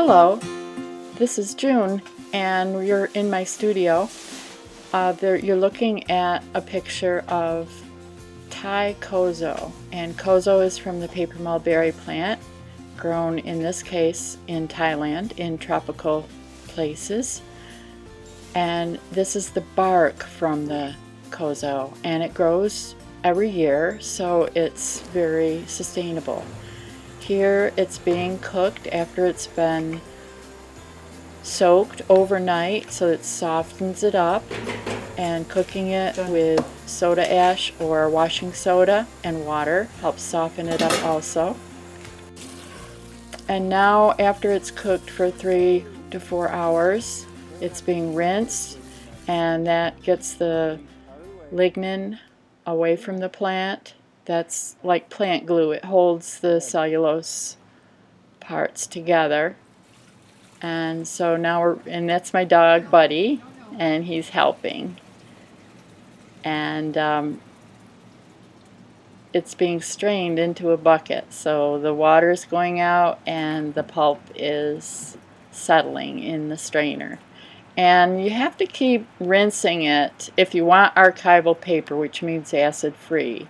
Hello, this is June and you're in my studio. You're looking at a picture of Thai kozo, and kozo is from the paper mulberry plant, grown in this case in Thailand in tropical places. And this is the bark from the kozo, and it grows every year, so it's very sustainable. Here it's being cooked after it's been soaked overnight, so it softens it up, and cooking it with soda ash or washing soda and water helps soften it up also. And now after it's cooked for 3 to 4 hours, it's being rinsed, and that gets the lignin away from the plant. That's like plant glue. It holds the cellulose parts together. And so now and that's my dog Buddy, and he's helping. And it's being strained into a bucket. So the water is going out and the pulp is settling in the strainer. And you have to keep rinsing it if you want archival paper, which means acid-free.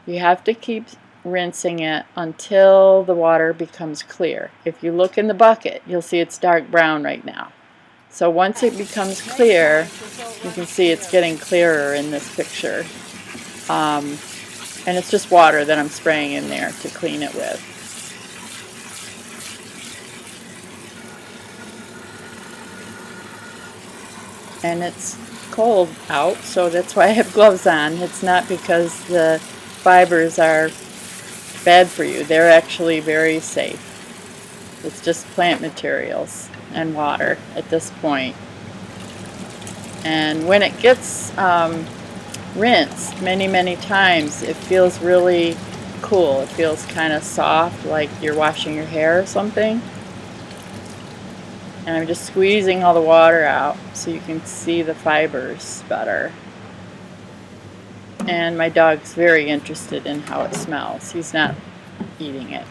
You have to keep rinsing it until the water becomes clear. If you look in the bucket, you'll see it's dark brown right now. So once it becomes clear, you can see it's getting clearer in this picture. And it's just water that I'm spraying in there to clean it with. And it's cold out, so that's why I have gloves on. It's not because the fibers are bad for you. They're actually very safe. It's just plant materials and water at this point. And when it gets rinsed many times, it feels really cool. It feels kind of soft, like you're washing your hair or something. And I'm just squeezing all the water out so you can see the fibers better. And my dog's very interested in how it smells. He's not eating it,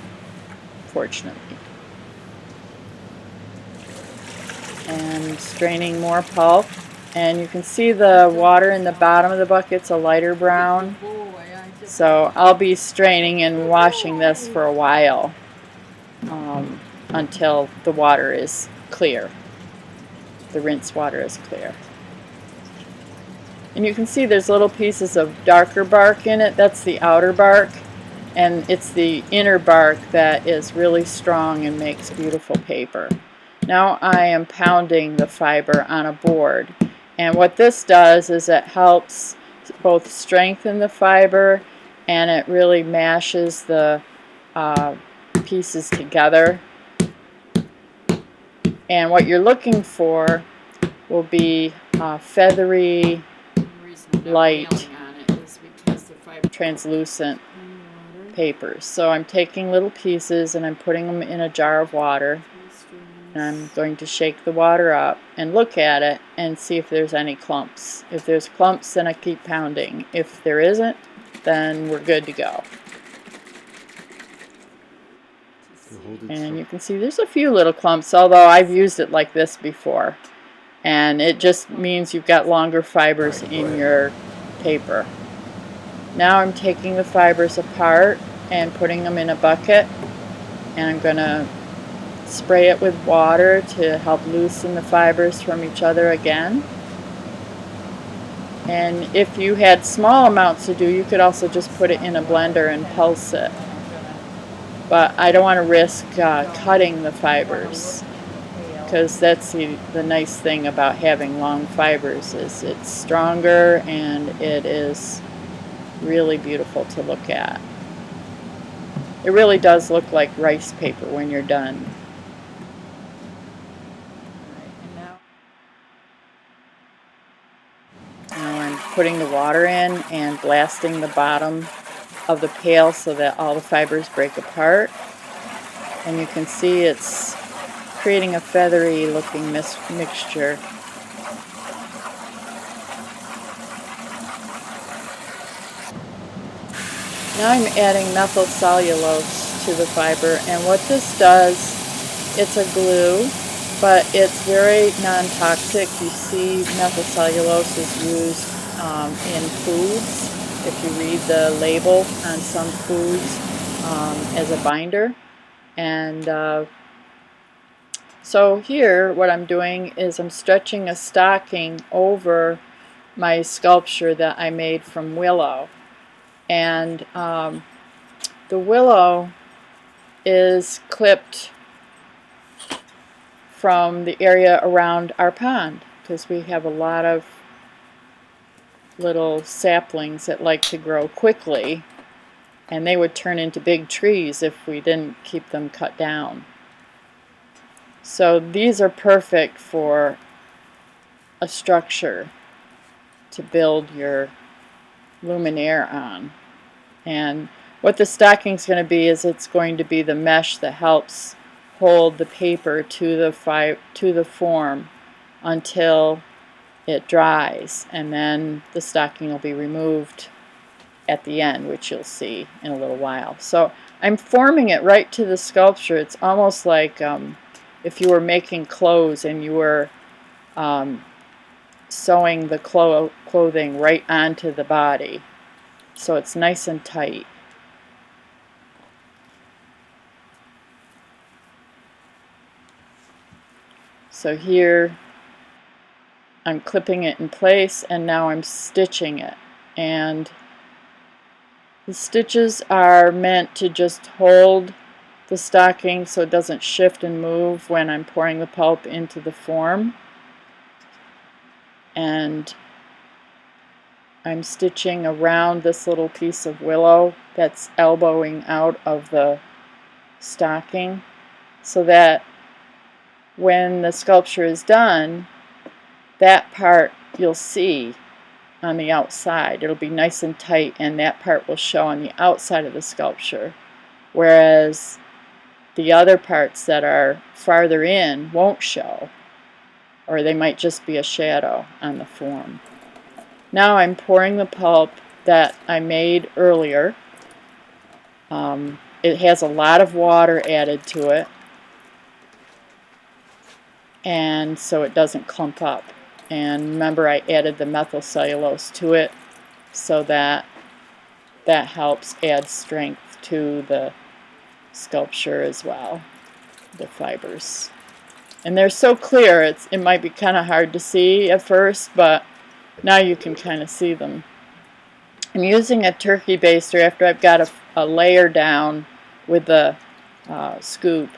fortunately. And straining more pulp. And you can see the water in the bottom of the bucket's a lighter brown. So I'll be straining and washing this for a while until the water is clear. The rinse water is clear. And you can see there's little pieces of darker bark in it. That's the outer bark. And it's the inner bark that is really strong and makes beautiful paper. Now I am pounding the fiber on a board. And what this does is it helps both strengthen the fiber, and it really mashes the pieces together. And what you're looking for will be feathery, light, translucent papers. So I'm taking little pieces and I'm putting them in a jar of water. And I'm going to shake the water up and look at it and see if there's any clumps. If there's clumps, then I keep pounding. If there isn't, then we're good to go. And you can see there's a few little clumps, although I've used it like this before. And it just means you've got longer fibers in your paper. Now I'm taking the fibers apart and putting them in a bucket. And I'm going to spray it with water to help loosen the fibers from each other again. And if you had small amounts to do, you could also just put it in a blender and pulse it. But I don't want to risk cutting the fibers, because that's the nice thing about having long fibers, is it's stronger and it is really beautiful to look at. It really does look like rice paper when you're done. Now I'm putting the water in and blasting the bottom of the pail so that all the fibers break apart. And you can see it's creating a feathery looking mixture. Now I'm adding methyl cellulose to the fiber, and what this does It's a glue, but it's very non-toxic. You see methylcellulose is used in foods. If you read the label on some foods as a binder. And so here what I'm doing is I'm stretching a stocking over my sculpture that I made from willow. And the willow is clipped from the area around our pond because we have a lot of little saplings that like to grow quickly, and they would turn into big trees if we didn't keep them cut down. So these are perfect for a structure to build your luminaire on. And what the stocking's going to be is it's going to be the mesh that helps hold the paper to the form until it dries, and then the stocking will be removed at the end, which you'll see in a little while. So I'm forming it right to the sculpture. It's almost like if you were making clothes and you were sewing the clothing right onto the body, so it's nice and tight. So here I'm clipping it in place, and now I'm stitching it. And the stitches are meant to just hold the stocking so it doesn't shift and move when I'm pouring the pulp into the form. And I'm stitching around this little piece of willow that's elbowing out of the stocking so that when the sculpture is done, that part you'll see on the outside. It'll be nice and tight, and that part will show on the outside of the sculpture, whereas the other parts that are farther in won't show, or they might just be a shadow on the form. Now I'm pouring the pulp that I made earlier. It has a lot of water added to it, and so it doesn't clump up. And remember, I added the methylcellulose to it, so that helps add strength to the sculpture as well, the fibers. And they're so clear, it might be kind of hard to see at first, but now you can kind of see them. I'm using a turkey baster after I've got a layer down with the scoop.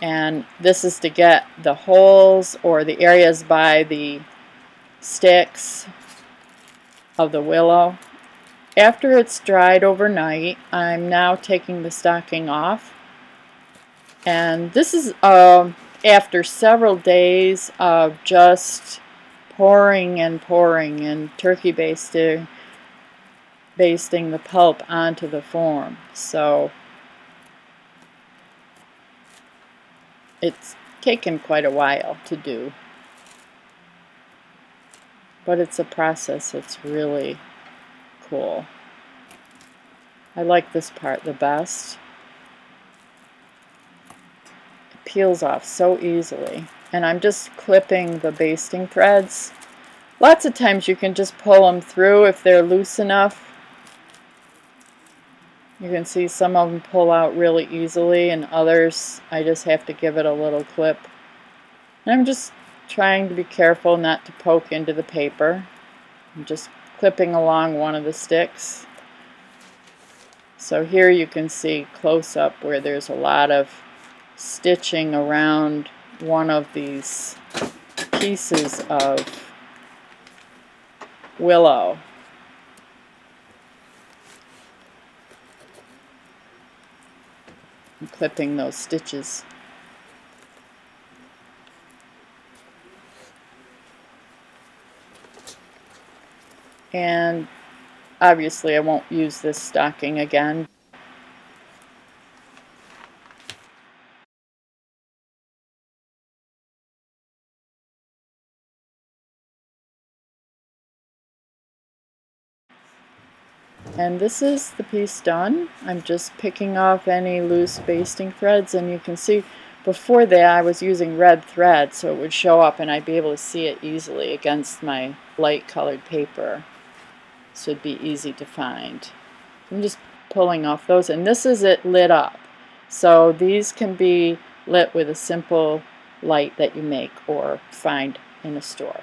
And this is to get the holes or the areas by the sticks of the willow. After it's dried overnight, I'm now taking the stocking off. And this is after several days of just pouring and turkey basting the pulp onto the form. So it's taken quite a while to do, but it's a process that's really cool. I like this part the best. It peels off so easily, and I'm just clipping the basting threads. Lots of times you can just pull them through if they're loose enough. You can see some of them pull out really easily, and others I just have to give it a little clip. And I'm just trying to be careful not to poke into the paper. I'm just clipping along one of the sticks. So here you can see close up where there's a lot of stitching around one of these pieces of willow. I'm clipping those stitches. And obviously I won't use this stocking again. And this is the piece done. I'm just picking off any loose basting threads, and you can see Before that I was using red thread, so it would show up and I'd be able to see it easily against my light colored paper, so it'd be easy to find. I'm just pulling off those, and this is it lit up. So these can be lit with a simple light that you make or find in a store.